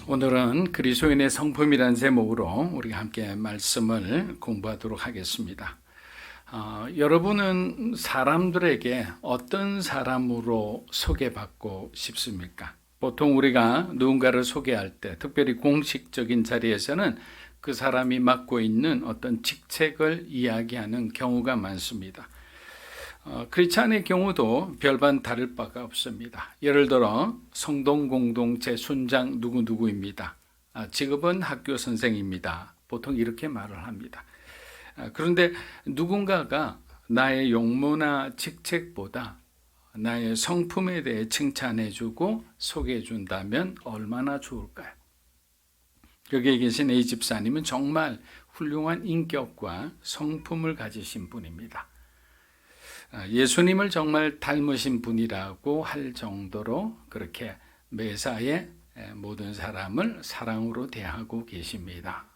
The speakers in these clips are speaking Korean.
오늘은 그리스도인의 성품이라는 제목으로 우리가 함께 말씀을 공부하도록 하겠습니다. 여러분은 사람들에게 어떤 사람으로 소개받고 싶습니까? 보통 우리가 누군가를 소개할 때, 특별히 공식적인 자리에서는 그 사람이 맡고 있는 어떤 직책을 이야기하는 경우가 많습니다. 크리스찬의 경우도 별반 다를 바가 없습니다. 예를 들어 성동공동체 순장 누구누구입니다. 직업은 학교 선생입니다. 보통 이렇게 말을 합니다. 그런데 누군가가 나의 용모나 직책보다 나의 성품에 대해 칭찬해주고 소개해준다면 얼마나 좋을까요? 여기에 계신 A 집사님은 정말 훌륭한 인격과 성품을 가지신 분입니다. 예수님을 정말 닮으신 분이라고 할 정도로 그렇게 매사에 모든 사람을 사랑으로 대하고 계십니다.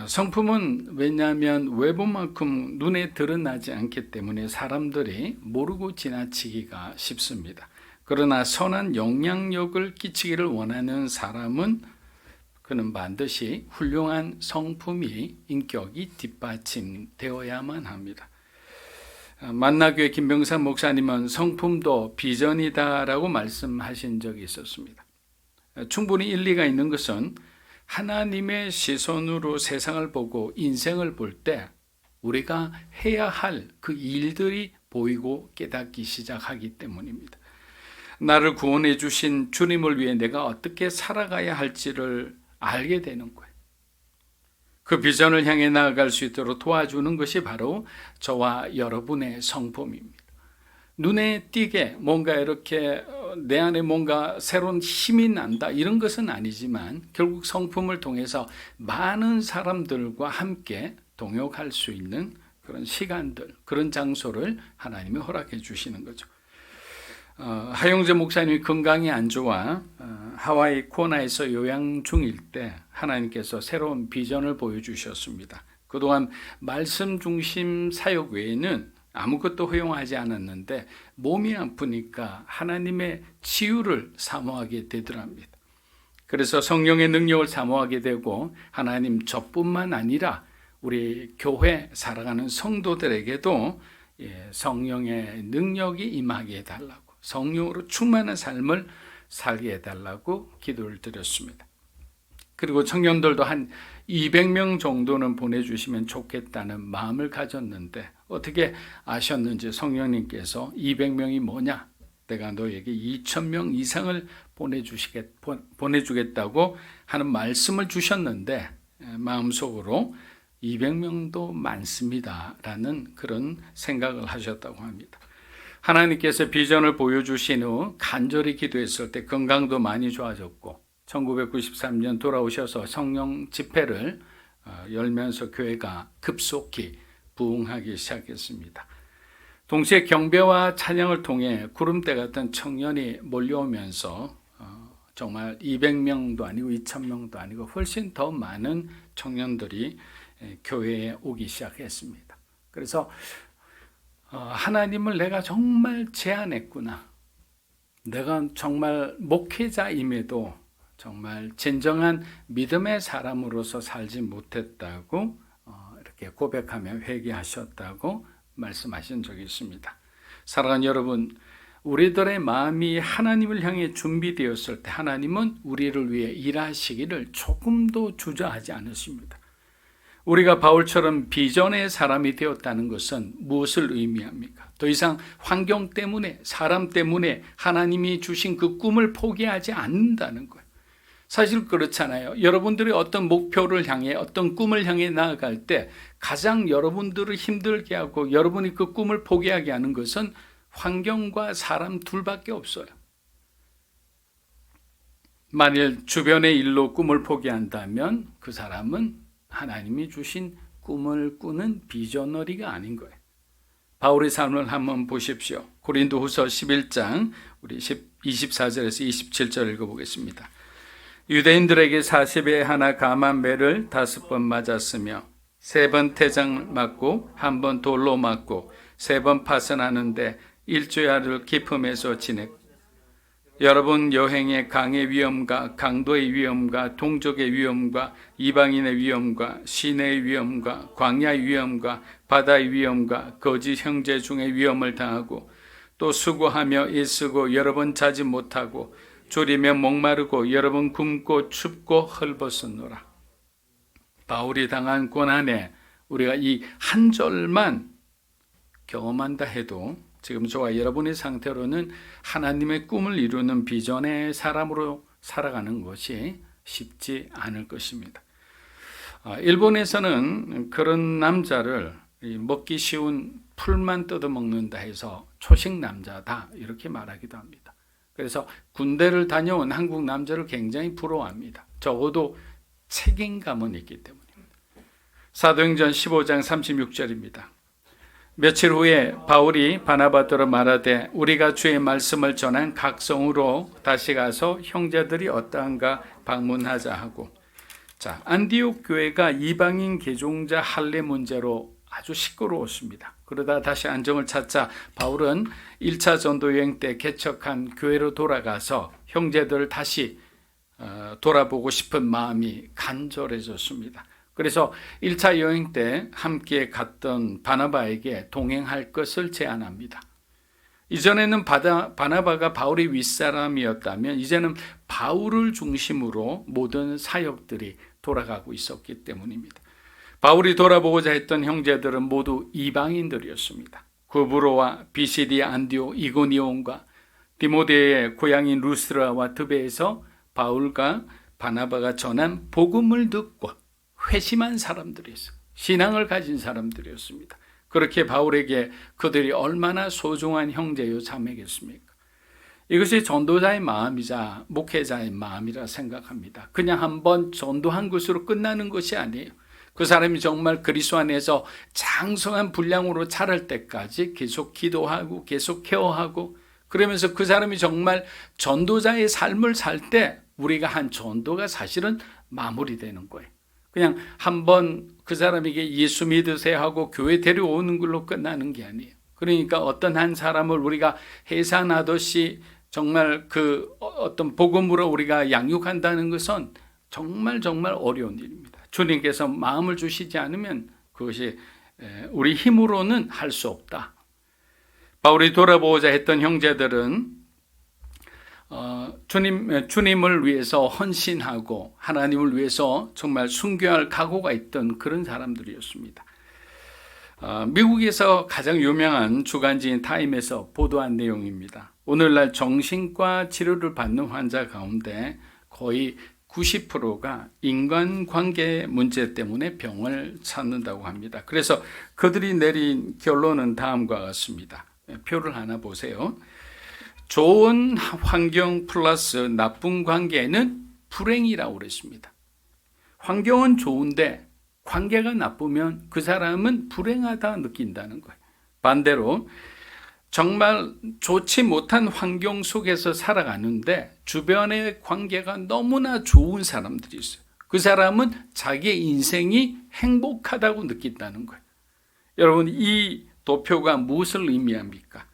성품은 왜냐하면 외모만큼 눈에 드러나지 않기 때문에 사람들이 모르고 지나치기가 쉽습니다. 그러나 선한 영향력을 끼치기를 원하는 사람은 그는 반드시 훌륭한 성품이 인격이 뒷받침되어야만 합니다. 만나교회 김병삼 목사님은 성품도 비전이다라고 말씀하신 적이 있었습니다. 충분히 일리가 있는 것은 하나님의 시선으로 세상을 보고 인생을 볼 때 우리가 해야 할 그 일들이 보이고 깨닫기 시작하기 때문입니다. 나를 구원해 주신 주님을 위해 내가 어떻게 살아가야 할지를 알게 되는 거예요. 그 비전을 향해 나아갈 수 있도록 도와주는 것이 바로 저와 여러분의 성품입니다. 눈에 띄게 뭔가 이렇게 내 안에 뭔가 새로운 힘이 난다 이런 것은 아니지만 결국 성품을 통해서 많은 사람들과 함께 동역할 수 있는 그런 시간들, 그런 장소를 하나님이 허락해 주시는 거죠. 하용재 목사님이 건강이 안 좋아 하와이 코나에서 요양 중일 때 하나님께서 새로운 비전을 보여주셨습니다. 그동안 말씀 중심 사역 외에는 아무것도 허용하지 않았는데 몸이 아프니까 하나님의 치유를 사모하게 되더랍니다. 그래서 성령의 능력을 사모하게 되고 하나님 저뿐만 아니라 우리 교회 살아가는 성도들에게도 성령의 능력이 임하게 해달라고, 성령으로 충만한 삶을 살게 해달라고 기도를 드렸습니다. 그리고 청년들도 한 200명 정도는 보내주시면 좋겠다는 마음을 가졌는데 어떻게 아셨는지 성령님께서 200명이 뭐냐? 내가 너에게 2000명 이상을 보내주겠다고 하는 말씀을 주셨는데 마음속으로 200명도 많습니다 라는 그런 생각을 하셨다고 합니다. 하나님께서 비전을 보여주신 후 간절히 기도했을 때 건강도 많이 좋아졌고 1993년 돌아오셔서 성령 집회를 열면서 교회가 급속히 부흥하기 시작했습니다. 동시에 경배와 찬양을 통해 구름대 같은 청년이 몰려오면서 정말 200명도 아니고 2000명도 아니고 훨씬 더 많은 청년들이 교회에 오기 시작했습니다. 그래서 하나님을 내가 정말 제안했구나. 내가 정말 목회자임에도 정말 진정한 믿음의 사람으로서 살지 못했다고 이렇게 고백하며 회개하셨다고 말씀하신 적이 있습니다. 사랑하는 여러분, 우리들의 마음이 하나님을 향해 준비되었을 때 하나님은 우리를 위해 일하시기를 조금도 주저하지 않으십니다. 우리가 바울처럼 비전의 사람이 되었다는 것은 무엇을 의미합니까? 더 이상 환경 때문에, 사람 때문에 하나님이 주신 그 꿈을 포기하지 않는다는 거예요. 사실 그렇잖아요. 여러분들이 어떤 목표를 향해, 어떤 꿈을 향해 나아갈 때 가장 여러분들을 힘들게 하고 여러분이 그 꿈을 포기하게 하는 것은 환경과 사람 둘밖에 없어요. 만일 주변의 일로 꿈을 포기한다면 그 사람은 하나님이 주신 꿈을 꾸는 비저너리가 아닌 거예요. 바울의 삶을 한번 보십시오. 고린도후서 11장 우리 24절에서 27절 읽어보겠습니다. 유대인들에게 40에 하나 감한 매를 5번 맞았으며 3번 태장 맞고 1번 돌로 맞고 3번 파선하는데 일주야를 기품에서 지냈고 여러분 여행의 강의 위험과 강도의 위험과 동족의 위험과 이방인의 위험과 시내의 위험과 광야의 위험과 바다의 위험과 거짓 형제 중에 위험을 당하고 또 수고하며 애쓰고 여러 번 자지 못하고 졸이며 목마르고 여러 번 굶고 춥고 헐벗었노라. 바울이 당한 고난에 우리가 이 한 절만 경험한다 해도 지금 저와 여러분의 상태로는 하나님의 꿈을 이루는 비전의 사람으로 살아가는 것이 쉽지 않을 것입니다. 일본에서는 그런 남자를 먹기 쉬운 풀만 뜯어먹는다 해서 초식 남자다 이렇게 말하기도 합니다. 그래서 군대를 다녀온 한국 남자를 굉장히 부러워합니다. 적어도 책임감은 있기 때문입니다. 사도행전 15장 36절입니다. 며칠 후에 바울이 바나바더러 말하되 우리가 주의 말씀을 전한 각 성으로 다시 가서 형제들이 어떠한가 방문하자 하고, 자, 안디옥 교회가 이방인 개종자 할례 문제로 아주 시끄러웠습니다. 그러다 다시 안정을 찾자 바울은 1차 전도 여행 때 개척한 교회로 돌아가서 형제들을 다시 돌아보고 싶은 마음이 간절해졌습니다. 그래서 1차 여행 때 함께 갔던 바나바에게 동행할 것을 제안합니다. 이전에는 바나바가 바울의 윗사람이었다면 이제는 바울을 중심으로 모든 사역들이 돌아가고 있었기 때문입니다. 바울이 돌아보고자 했던 형제들은 모두 이방인들이었습니다. 구브로와 비시디아 안디오 이고니온과 디모데의 고향인 루스드라와 드베에서 바울과 바나바가 전한 복음을 듣고 회심한 사람들이었어요. 신앙을 가진 사람들이었습니다. 그렇게 바울에게 그들이 얼마나 소중한 형제요 자매겠습니까? 이것이 전도자의 마음이자 목회자의 마음이라 생각합니다. 그냥 한번 전도한 것으로 끝나는 것이 아니에요. 그 사람이 정말 그리스도 안에서 장성한 분량으로 자랄 때까지 계속 기도하고 계속 케어하고, 그러면서 그 사람이 정말 전도자의 삶을 살 때 우리가 한 전도가 사실은 마무리되는 거예요. 그냥 한번 그 사람에게 예수 믿으세요 하고 교회 데려오는 걸로 끝나는 게 아니에요. 그러니까 어떤 한 사람을 우리가 해산하듯이 정말 그 어떤 복음으로 우리가 양육한다는 것은 정말 어려운 일입니다. 주님께서 마음을 주시지 않으면 그것이 우리 힘으로는 할 수 없다. 바울이 돌아보고자 했던 형제들은 주님을 위해서 헌신하고 하나님을 위해서 정말 순교할 각오가 있던 그런 사람들이었습니다. 미국에서 가장 유명한 주간지인 타임에서 보도한 내용입니다. 오늘날 정신과 치료를 받는 환자 가운데 거의 90%가 인간관계 문제 때문에 병을 찾는다고 합니다. 그래서 그들이 내린 결론은 다음과 같습니다. 표를 하나 보세요. 좋은 환경 플러스 나쁜 관계는 불행이라고 그랬습니다. 환경은 좋은데 관계가 나쁘면 그 사람은 불행하다 느낀다는 거예요. 반대로 정말 좋지 못한 환경 속에서 살아가는데 주변의 관계가 너무나 좋은 사람들이 있어요. 그 사람은 자기의 인생이 행복하다고 느낀다는 거예요. 여러분, 이 도표가 무엇을 의미합니까?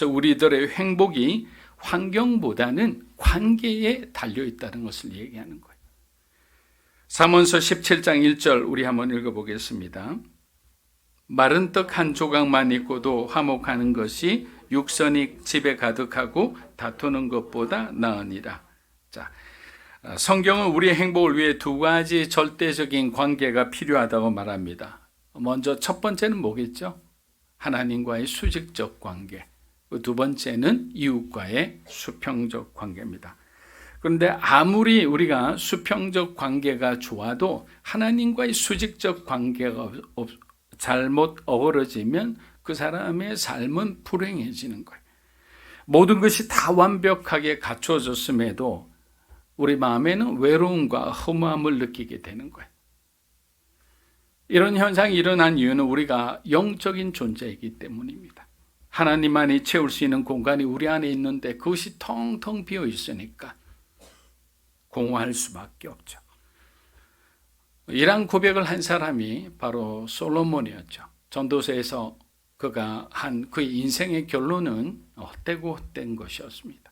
우리들의 행복이 환경보다는 관계에 달려있다는 것을 얘기하는 거예요. 잠언서 17장 1절 우리 한번 읽어보겠습니다. 마른 떡 한 조각만 있고도 화목하는 것이 육선이 집에 가득하고 다투는 것보다 나으니라. 자, 성경은 우리의 행복을 위해 두 가지 절대적인 관계가 필요하다고 말합니다. 먼저 첫 번째는 뭐겠죠? 하나님과의 수직적 관계. 두 번째는 이웃과의 수평적 관계입니다. 그런데 아무리 우리가 수평적 관계가 좋아도 하나님과의 수직적 관계가 잘못 어우러지면 그 사람의 삶은 불행해지는 거예요. 모든 것이 다 완벽하게 갖춰졌음에도 우리 마음에는 외로움과 허무함을 느끼게 되는 거예요. 이런 현상이 일어난 이유는 우리가 영적인 존재이기 때문입니다. 하나님만이 채울 수 있는 공간이 우리 안에 있는데 그것이 텅텅 비어 있으니까 공허할 수밖에 없죠. 이러한 고백을 한 사람이 바로 솔로몬이었죠. 전도서에서 그가 한 그의 인생의 결론은 헛되고 헛된 것이었습니다.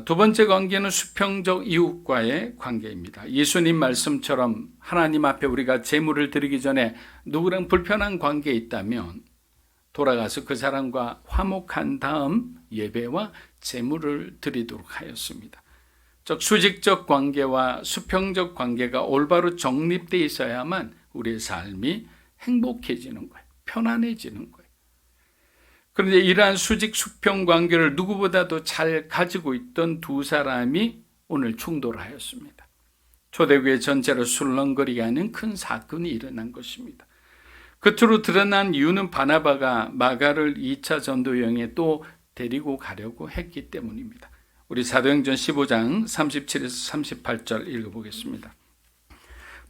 두 번째 관계는 수평적 이웃과의 관계입니다. 예수님 말씀처럼 하나님 앞에 우리가 제물을 드리기 전에 누구랑 불편한 관계에 있다면 돌아가서 그 사람과 화목한 다음 예배와 제물을 드리도록 하였습니다. 즉 수직적 관계와 수평적 관계가 올바로 정립되어 있어야만 우리의 삶이 행복해지는 거예요. 편안해지는 거예요. 그런데 이러한 수직 수평 관계를 누구보다도 잘 가지고 있던 두 사람이 오늘 충돌하였습니다. 초대교회 전체를 술렁거리게 하는 큰 사건이 일어난 것입니다. 끝으로 드러난 이유는 바나바가 마가를 2차 전도 여행에 또 데리고 가려고 했기 때문입니다. 우리 사도행전 15장 37에서 38절 읽어보겠습니다.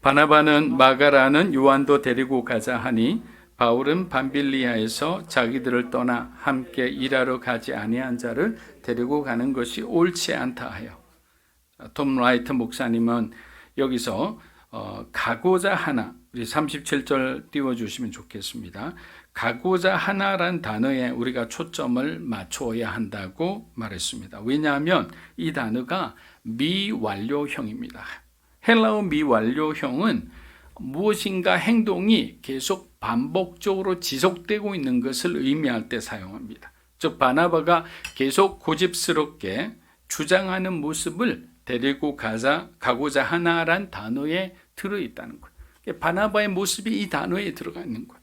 바나바는 마가라는 요한도 데리고 가자 하니 바울은 밤빌리아에서 자기들을 떠나 함께 일하러 가지 아니한 자를 데리고 가는 것이 옳지 않다 하여. 톰 라이트 목사님은 여기서 가고자 하나, 우리 37절 띄워주시면 좋겠습니다. 가고자 하나란 단어에 우리가 초점을 맞춰야 한다고 말했습니다. 왜냐하면 이 단어가 미완료형입니다. 헬라어 미완료형은 무엇인가 행동이 계속 반복적으로 지속되고 있는 것을 의미할 때 사용합니다. 즉 바나바가 계속 고집스럽게 주장하는 모습을 데리고 가고자 하나란 단어에 들어있다는 거예요. 바나바의 모습이 이 단어에 들어가 있는 거예요.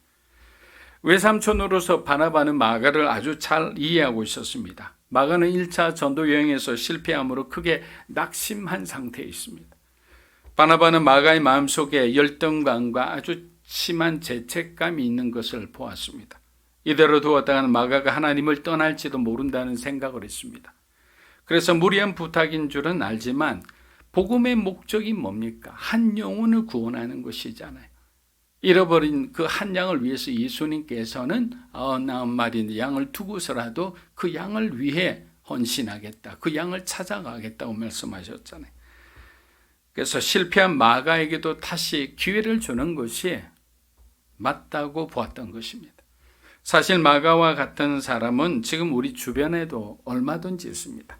외삼촌으로서 바나바는 마가를 아주 잘 이해하고 있었습니다. 마가는 1차 전도 여행에서 실패함으로 크게 낙심한 상태에 있습니다. 바나바는 마가의 마음속에 열등감과 아주 심한 죄책감이 있는 것을 보았습니다. 이대로 두었다가는 마가가 하나님을 떠날지도 모른다는 생각을 했습니다. 그래서 무리한 부탁인 줄은 알지만 복음의 목적이 뭡니까? 한 영혼을 구원하는 것이잖아요. 잃어버린 그 한 양을 위해서 예수님께서는 99마리 양을 두고서라도 그 양을 위해 헌신하겠다. 그 양을 찾아가겠다고 말씀하셨잖아요. 그래서 실패한 마가에게도 다시 기회를 주는 것이 맞다고 보았던 것입니다. 사실 마가와 같은 사람은 지금 우리 주변에도 얼마든지 있습니다.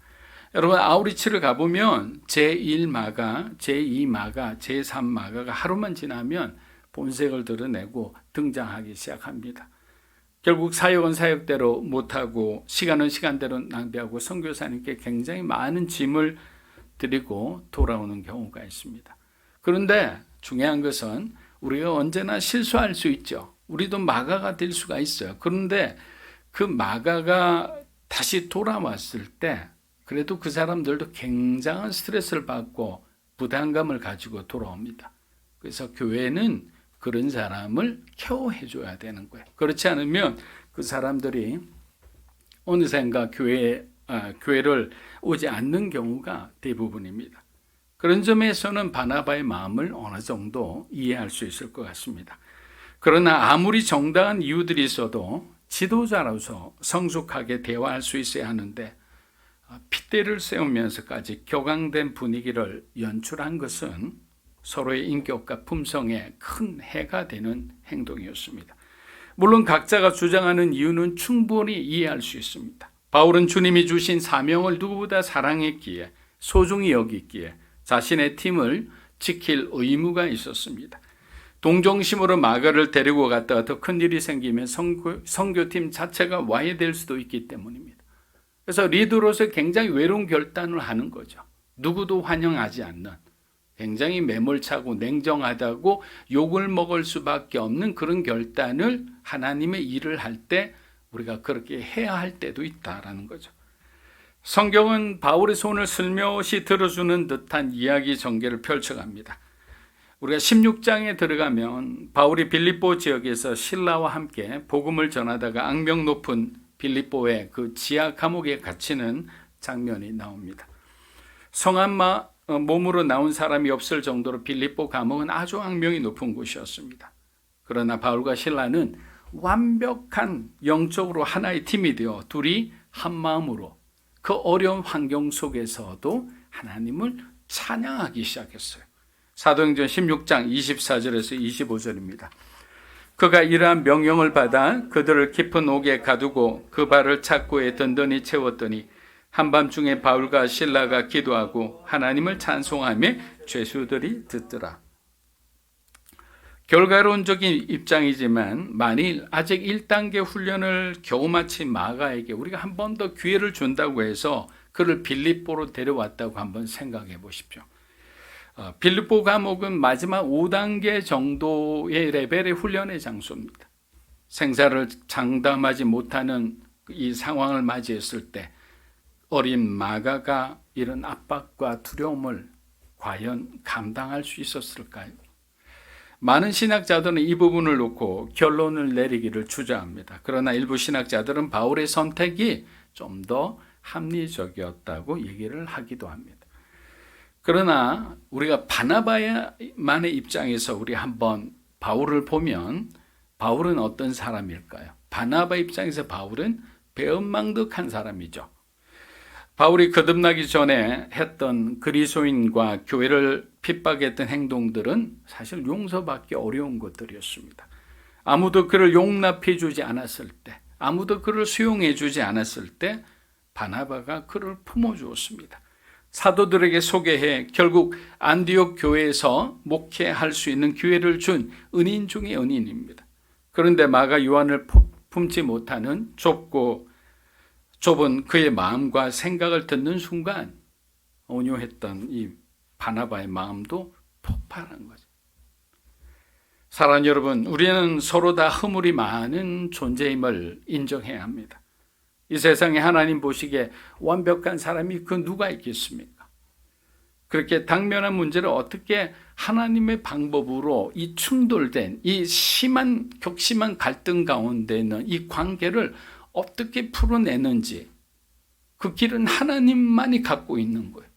여러분 아우리치를 가보면 제1마가, 제2마가, 제3마가가 하루만 지나면 본색을 드러내고 등장하기 시작합니다. 결국 사역은 사역대로 못하고 시간은 시간대로 낭비하고 선교사님께 굉장히 많은 짐을 드리고 돌아오는 경우가 있습니다. 그런데 중요한 것은 우리가 언제나 실수할 수 있죠. 우리도 마가가 될 수가 있어요. 그런데 그 마가가 다시 돌아왔을 때 그래도 그 사람들도 굉장한 스트레스를 받고 부담감을 가지고 돌아옵니다. 그래서 교회는 그런 사람을 케어해 줘야 되는 거예요. 그렇지 않으면 그 사람들이 어느샌가 교회를 오지 않는 경우가 대부분입니다. 그런 점에서는 바나바의 마음을 어느 정도 이해할 수 있을 것 같습니다. 그러나 아무리 정당한 이유들이 있어도 지도자로서 성숙하게 대화할 수 있어야 하는데 핏대를 세우면서까지 격앙된 분위기를 연출한 것은 서로의 인격과 품성에 큰 해가 되는 행동이었습니다. 물론 각자가 주장하는 이유는 충분히 이해할 수 있습니다. 바울은 주님이 주신 사명을 누구보다 사랑했기에 소중히 여기기에 자신의 팀을 지킬 의무가 있었습니다. 동정심으로 마가를 데리고 갔다가 더 큰 일이 생기면 선교팀 자체가 와해될 수도 있기 때문입니다. 그래서 리더로서 굉장히 외로운 결단을 하는 거죠. 누구도 환영하지 않는 굉장히 매몰차고 냉정하다고 욕을 먹을 수밖에 없는 그런 결단을 하나님의 일을 할 때 우리가 그렇게 해야 할 때도 있다라는 거죠. 성경은 바울의 손을 슬며시 들어주는 듯한 이야기 전개를 펼쳐갑니다. 우리가 16장에 들어가면 바울이 빌립보 지역에서 실라와 함께 복음을 전하다가 악명 높은 빌립보의 그 지하 감옥에 갇히는 장면이 나옵니다. 성한 몸으로 나온 사람이 없을 정도로 빌립보 감옥은 아주 악명이 높은 곳이었습니다. 그러나 바울과 실라는 완벽한 영적으로 하나의 팀이 되어 둘이 한 마음으로 그 어려운 환경 속에서도 하나님을 찬양하기 시작했어요. 사도행전 16장 24절에서 25절입니다. 그가 이러한 명령을 받아 그들을 깊은 옥에 가두고 그 발을 착고에 든든히 채웠더니 한밤중에 바울과 실라가 기도하고 하나님을 찬송하며 죄수들이 듣더라. 결과론적인 입장이지만 만일 아직 1단계 훈련을 겨우 마친 마가에게 우리가 한 번 더 기회를 준다고 해서 그를 빌립보로 데려왔다고 한번 생각해 보십시오. 빌립보 감옥은 마지막 5단계 정도의 레벨의 훈련의 장소입니다. 생사를 장담하지 못하는 이 상황을 맞이했을 때 어린 마가가 이런 압박과 두려움을 과연 감당할 수 있었을까요? 많은 신학자들은 이 부분을 놓고 결론을 내리기를 주저합니다. 그러나 일부 신학자들은 바울의 선택이 좀 더 합리적이었다고 얘기를 하기도 합니다. 그러나 우리가 바나바만의 입장에서 우리 한번 바울을 보면 바울은 어떤 사람일까요? 바나바 입장에서 바울은 배은망덕한 사람이죠. 바울이 거듭나기 전에 했던 그리스도인과 교회를 핍박했던 행동들은 사실 용서받기 어려운 것들이었습니다. 아무도 그를 용납해 주지 않았을 때, 아무도 그를 수용해 주지 않았을 때 바나바가 그를 품어주었습니다. 사도들에게 소개해 결국 안디옥 교회에서 목회할 수 있는 기회를 준 은인 중의 은인입니다. 그런데 마가 요한을 품지 못하는 좁은 그의 마음과 생각을 듣는 순간 온유했던 이 바나바의 마음도 폭발한 거죠. 사랑하는 여러분, 우리는 서로 다 허물이 많은 존재임을 인정해야 합니다. 이 세상에 하나님 보시기에 완벽한 사람이 그 누가 있겠습니까? 그렇게 당면한 문제를 어떻게 하나님의 방법으로 이 충돌된 이 격심한 갈등 가운데 있는 이 관계를 어떻게 풀어내는지 그 길은 하나님만이 갖고 있는 거예요.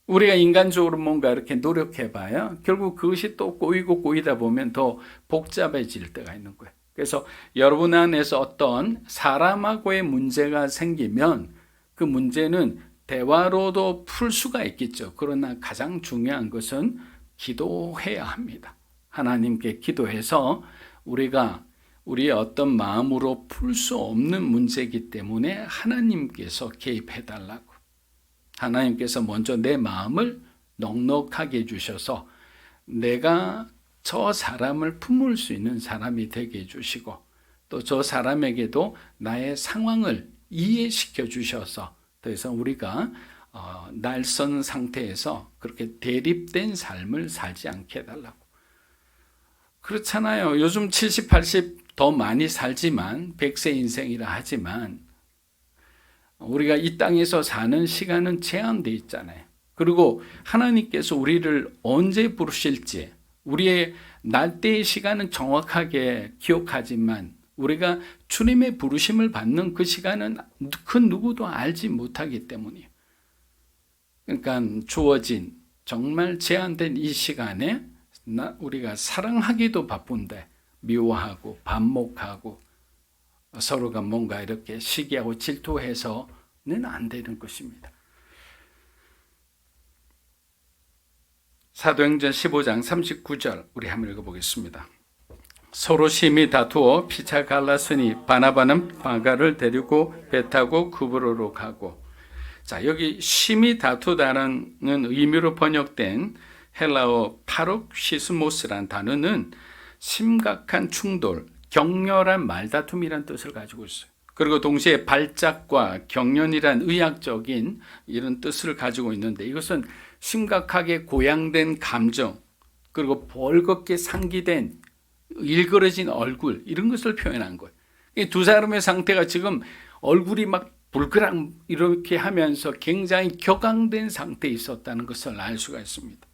우리가 인간적으로 뭔가 이렇게 노력해봐야 결국 그것이 또 꼬이다 보면 더 복잡해질 때가 있는 거예요. 그래서 여러분 안에서 어떤 사람하고의 문제가 생기면 그 문제는 대화로도 풀 수가 있겠죠. 그러나 가장 중요한 것은 기도해야 합니다. 하나님께 기도해서 우리가 우리의 어떤 마음으로 풀 수 없는 문제이기 때문에 하나님께서 개입해 달라고. 하나님께서 먼저 내 마음을 넉넉하게 해주셔서 내가 저 사람을 품을 수 있는 사람이 되게 해주시고 또 저 사람에게도 나의 상황을 이해시켜 주셔서 더 이상 우리가 날선 상태에서 그렇게 대립된 삶을 살지 않게 해달라고. 그렇잖아요. 요즘 70, 80 더 많이 살지만 100세 인생이라 하지만 우리가 이 땅에서 사는 시간은 제한되어 있잖아요. 그리고 하나님께서 우리를 언제 부르실지 우리의 날때의 시간은 정확하게 기억하지만 우리가 주님의 부르심을 받는 그 시간은 그 누구도 알지 못하기 때문이에요. 그러니까 주어진 정말 제한된 이 시간에 우리가 사랑하기도 바쁜데 미워하고 반목하고 서로가 뭔가 이렇게 시기하고 질투해서는 안 되는 것입니다. 사도행전 15장 39절 우리 한번 읽어보겠습니다. 서로 심히 다투어 피차 갈랐으니 바나바는 마가를 데리고 배 타고 구브로로 가고. 자, 여기 심히 다투다는 의미로 번역된 헬라어 파록시스모스란 단어는 심각한 충돌, 격렬한 말다툼이란 뜻을 가지고 있어요. 그리고 동시에 발작과 경련이란 의학적인 이런 뜻을 가지고 있는데 이것은 심각하게 고양된 감정 그리고 벌겋게 상기된 일그러진 얼굴 이런 것을 표현한 거예요. 두 사람의 상태가 지금 얼굴이 막 불그락 이렇게 하면서 굉장히 격앙된 상태에 있었다는 것을 알 수가 있습니다.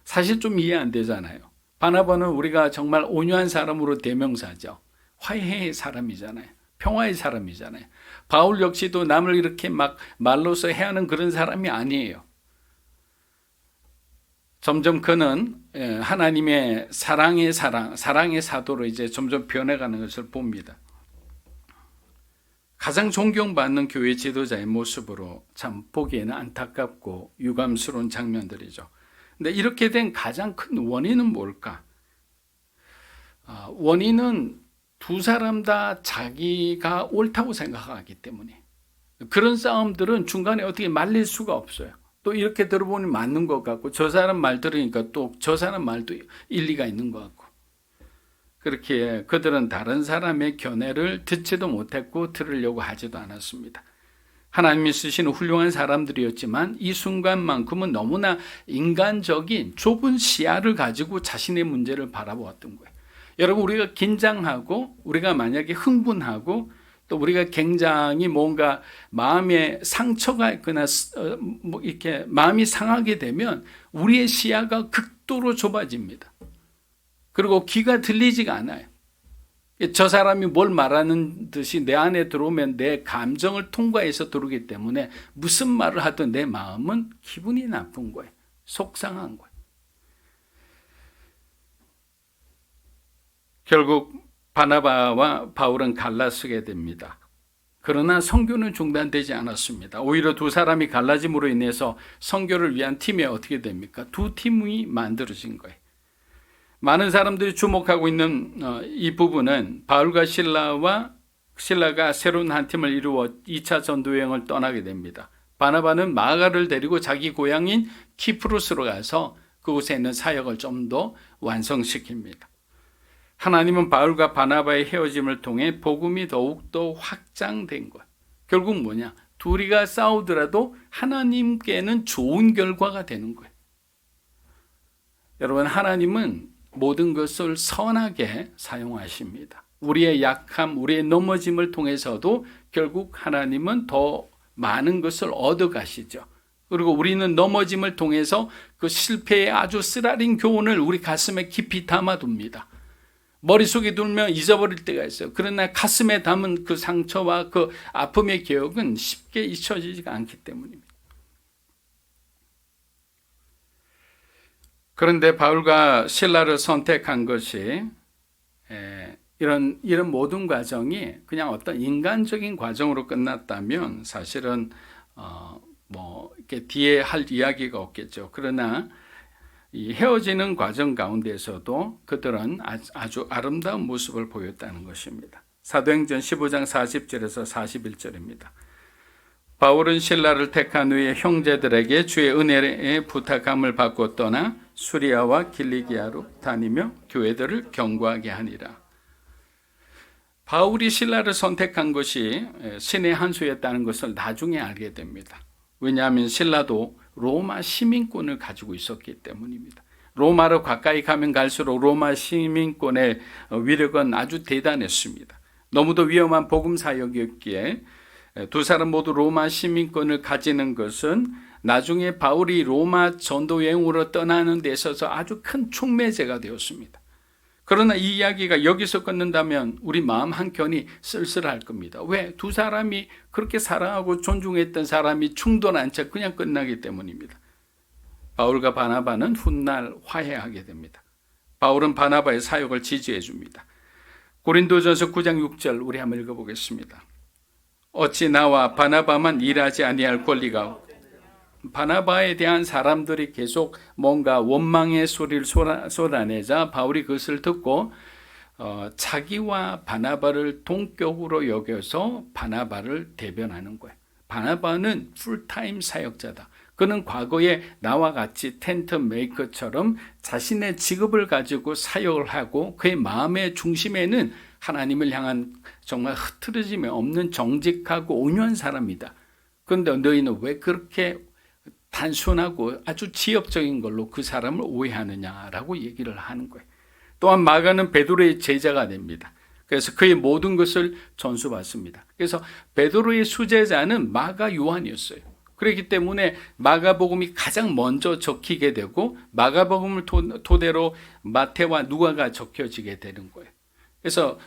사실 좀 이해 안 되잖아요. 바나바는 우리가 정말 온유한 사람으로 대명사죠. 화해의 사람이잖아요. 평화의 사람이잖아요. 바울 역시도 남을 이렇게 막 말로서 해하는 그런 사람이 아니에요. 점점 그는 하나님의 사랑의 사도로 이제 점점 변해가는 것을 봅니다. 가장 존경받는 교회 지도자의 모습으로 참 보기에는 안타깝고 유감스러운 장면들이죠. 근데 이렇게 된 가장 큰 원인은 뭘까? 원인은 두 사람 다 자기가 옳다고 생각하기 때문에 그런 싸움들은 중간에 어떻게 말릴 수가 없어요. 또 이렇게 들어보니 맞는 것 같고 저 사람 말 들으니까 또 저 사람 말도 일리가 있는 것 같고 그렇게 그들은 다른 사람의 견해를 듣지도 못했고 들으려고 하지도 않았습니다. 하나님이 쓰시는 훌륭한 사람들이었지만 이 순간만큼은 너무나 인간적인 좁은 시야를 가지고 자신의 문제를 바라보았던 거예요. 여러분 우리가 긴장하고 우리가 만약에 흥분하고 또 우리가 굉장히 뭔가 마음에 상처가 있거나 이렇게 마음이 상하게 되면 우리의 시야가 극도로 좁아집니다. 그리고 귀가 들리지가 않아요. 저 사람이 뭘 말하는 듯이 내 안에 들어오면 내 감정을 통과해서 들어오기 때문에 무슨 말을 하든 내 마음은 기분이 나쁜 거예요. 속상한 거예요. 결국 바나바와 바울은 갈라서게 됩니다. 그러나 선교는 중단되지 않았습니다. 오히려 두 사람이 갈라짐으로 인해서 선교를 위한 팀이 어떻게 됩니까? 두 팀이 만들어진 거예요. 많은 사람들이 주목하고 있는 이 부분은 바울과 신라가 새로운 한 팀을 이루어 2차 전도 여행을 떠나게 됩니다. 바나바는 마가를 데리고 자기 고향인 키프로스로 가서 그곳에 있는 사역을 좀 더 완성시킵니다. 하나님은 바울과 바나바의 헤어짐을 통해 복음이 더욱더 확장된 것. 결국 뭐냐? 둘이가 싸우더라도 하나님께는 좋은 결과가 되는 거예요. 여러분 하나님은 모든 것을 선하게 사용하십니다. 우리의 약함, 우리의 넘어짐을 통해서도 결국 하나님은 더 많은 것을 얻어가시죠. 그리고 우리는 넘어짐을 통해서 그 실패의 아주 쓰라린 교훈을 우리 가슴에 깊이 담아둡니다. 머릿속에 두면 잊어버릴 때가 있어요. 그러나 가슴에 담은 그 상처와 그 아픔의 기억은 쉽게 잊혀지지가 않기 때문입니다. 그런데 바울과 신라를 선택한 것이 이런 모든 과정이 그냥 어떤 인간적인 과정으로 끝났다면 사실은 이렇게 뒤에 할 이야기가 없겠죠. 그러나 이 헤어지는 과정 가운데서도 그들은 아주 아름다운 모습을 보였다는 것입니다. 사도행전 15장 40절에서 41절입니다. 바울은 신라를 택한 후에 형제들에게 주의 은혜의 부탁함을 받고 떠나 수리아와 길리기아로 다니며 교회들을 경고하게 하니라. 바울이 신라를 선택한 것이 신의 한 수였다는 것을 나중에 알게 됩니다. 왜냐하면 신라도 로마 시민권을 가지고 있었기 때문입니다. 로마로 가까이 가면 갈수록 로마 시민권의 위력은 아주 대단했습니다. 너무도 위험한 복음 사역이었기에 두 사람 모두 로마 시민권을 가지는 것은 나중에 바울이 로마 전도 여행으로 떠나는 데 있어서 아주 큰 촉매제가 되었습니다. 그러나 이 이야기가 여기서 끝난다면 우리 마음 한켠이 쓸쓸할 겁니다. 왜? 두 사람이 그렇게 사랑하고 존중했던 사람이 충돌한 채 그냥 끝나기 때문입니다. 바울과 바나바는 훗날 화해하게 됩니다. 바울은 바나바의 사역을 지지해 줍니다. 고린도전서 9장 6절 우리 한번 읽어보겠습니다. 어찌 나와 바나바만 일하지 아니할 권리가 바나바에 대한 사람들이 계속 뭔가 원망의 소리를 쏟아내자 바울이 그것을 듣고 자기와 바나바를 동격으로 여겨서 바나바를 대변하는 거예요. 바나바는 풀타임 사역자다. 그는 과거에 나와 같이 텐트 메이커처럼 자신의 직업을 가지고 사역을 하고 그의 마음의 중심에는 하나님을 향한 정말 흐트러짐이 없는 정직하고 온유한 사람이다. 그런데 너희는 왜 그렇게 단순하고 아주 지엽적인 걸로 그 사람을 오해하느냐라고 얘기를 하는 거예요. 또한 마가는 베드로의 제자가 됩니다. 그래서 그의 모든 것을 전수받습니다. 그래서 베드로의 수제자는 마가 요한이었어요. 그렇기 때문에 마가복음이 가장 먼저 적히게 되고 마가복음을 토대로 마태와 누가가 적혀지게 되는 거예요. 그래서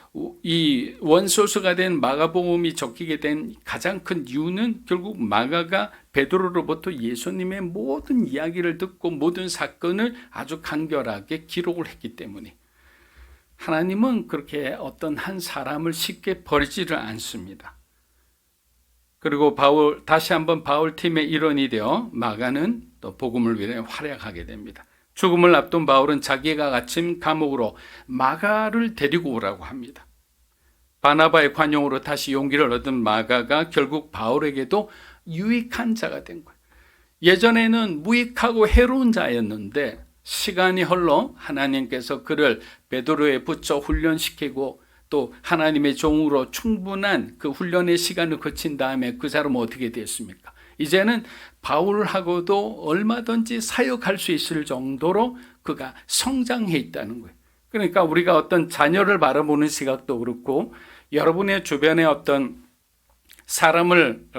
이 원소스가 된 마가복음이 적히게 된 가장 큰 이유는 결국 마가가 베드로로부터 예수님의 모든 이야기를 듣고 모든 사건을 아주 간결하게 기록을 했기 때문에 하나님은 그렇게 어떤 한 사람을 쉽게 버리지를 않습니다. 그리고 다시 한번 바울 팀의 일원이 되어 마가는 또 복음을 위해 활약하게 됩니다. 죽음을 앞둔 바울은 자기가 갇힌 감옥으로 마가를 데리고 오라고 합니다. 바나바의 관용으로 다시 용기를 얻은 마가가 결국 바울에게도 유익한 자가 된 거예요. 예전에는 무익하고 해로운 자였는데 시간이 흘러 하나님께서 그를 베드로에 붙여 훈련시키고 또 하나님의 종으로 충분한 그 훈련의 시간을 거친 다음에 그 사람은 어떻게 됐습니까? 이제는 바울하고도 얼마든지 사역할 수 있을 정도로 그가 성장해 있다는 거예요. 그러니까 우리가 어떤 자녀를 바라보는 시각도 그렇고 여러분의 주변에 어떤 사람을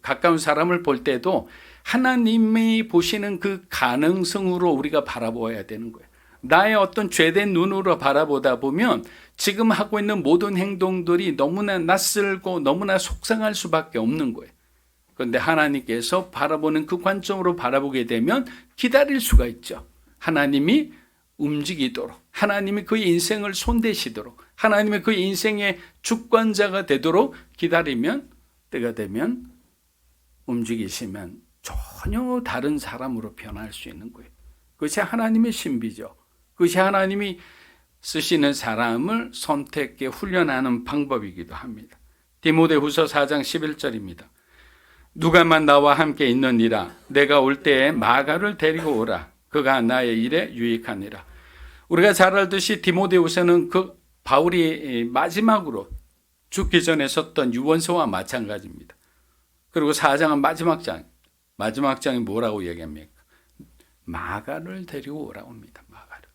가까운 사람을 볼 때도 하나님이 보시는 그 가능성으로 우리가 바라보아야 되는 거예요. 나의 어떤 죄된 눈으로 바라보다 보면 지금 하고 있는 모든 행동들이 너무나 낯설고 너무나 속상할 수밖에 없는 거예요. 그런데 하나님께서 바라보는 그 관점으로 바라보게 되면 기다릴 수가 있죠. 하나님이 움직이도록, 하나님이 그의 인생을 손대시도록, 하나님의 그 인생의 주권자가 되도록 기다리면 때가 되면 움직이시면 전혀 다른 사람으로 변할 수 있는 거예요. 그것이 하나님의 신비죠. 그것이 하나님이 쓰시는 사람을 선택해 훈련하는 방법이기도 합니다. 디모데후서 4장 11절입니다. 누가만 나와 함께 있느니라. 내가 올 때에 마가를 데리고 오라. 그가 나의 일에 유익하니라. 우리가 잘 알듯이 디모데후서는 그 바울이 마지막으로 죽기 전에 썼던 유언서와 마찬가지입니다. 그리고 4장은 마지막 장이 뭐라고 얘기합니까? 마가를 데리고 오라고 합니다. 마가를.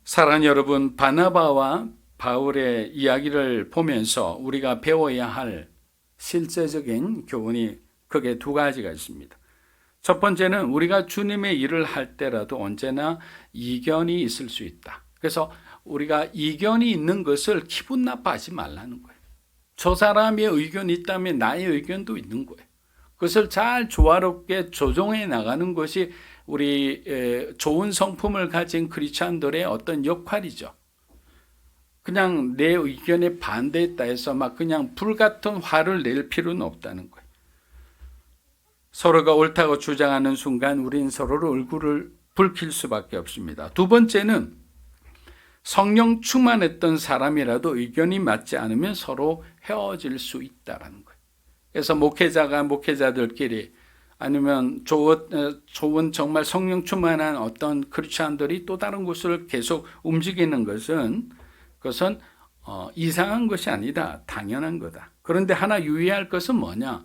사랑하는 여러분, 바나바와 바울의 이야기를 보면서 우리가 배워야 할 실제적인 교훈이 크게 두 가지가 있습니다. 첫 번째는 우리가 주님의 일을 할 때라도 언제나 이견이 있을 수 있다. 그래서 우리가 이견이 있는 것을 기분 나빠하지 말라는 거예요. 저 사람의 의견이 있다면 나의 의견도 있는 거예요. 그것을 잘 조화롭게 조정해 나가는 것이 우리 좋은 성품을 가진 크리스찬들의 어떤 역할이죠. 그냥 내 의견에 반대했다 해서 막 그냥 불같은 화를 낼 필요는 없다는 거예요. 서로가 옳다고 주장하는 순간 우린 서로를 얼굴을 붉힐 수밖에 없습니다. 두 번째는 성령 충만했던 사람이라도 의견이 맞지 않으면 서로 헤어질 수 있다는 거예요. 그래서 목회자가 목회자들끼리 아니면 좋은 정말 성령 충만한 어떤 크리스찬들이 또 다른 곳을 계속 움직이는 그것은 이상한 것이 아니다. 당연한 거다. 그런데 하나 유의할 것은 뭐냐?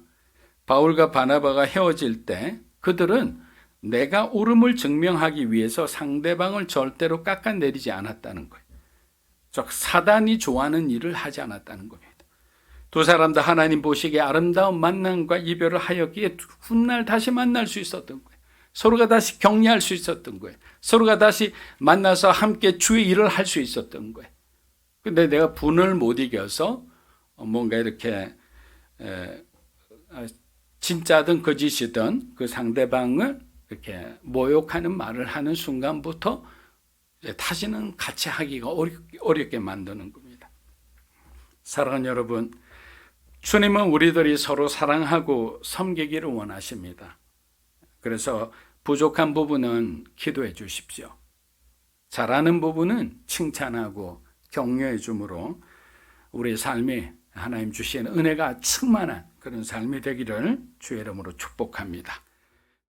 바울과 바나바가 헤어질 때 그들은 내가 옳음을 증명하기 위해서 상대방을 절대로 깎아내리지 않았다는 거예요. 즉 사단이 좋아하는 일을 하지 않았다는 겁니다. 두 사람 다 하나님 보시기에 아름다운 만남과 이별을 하였기에 훗날 다시 만날 수 있었던 거예요. 서로가 다시 격려할 수 있었던 거예요. 서로가 다시 만나서 함께 주의 일을 할 수 있었던 거예요. 근데 내가 분을 못 이겨서 뭔가 이렇게 진짜든 거짓이든 그 상대방을 이렇게 모욕하는 말을 하는 순간부터 다시는 같이 하기가 어렵게 만드는 겁니다. 사랑하는 여러분, 주님은 우리들이 서로 사랑하고 섬기기를 원하십니다. 그래서 부족한 부분은 기도해 주십시오. 잘하는 부분은 칭찬하고 격려해 주므로 우리의 삶이 하나님 주신 은혜가 충만한 그런 삶이 되기를 주의 이름으로 축복합니다.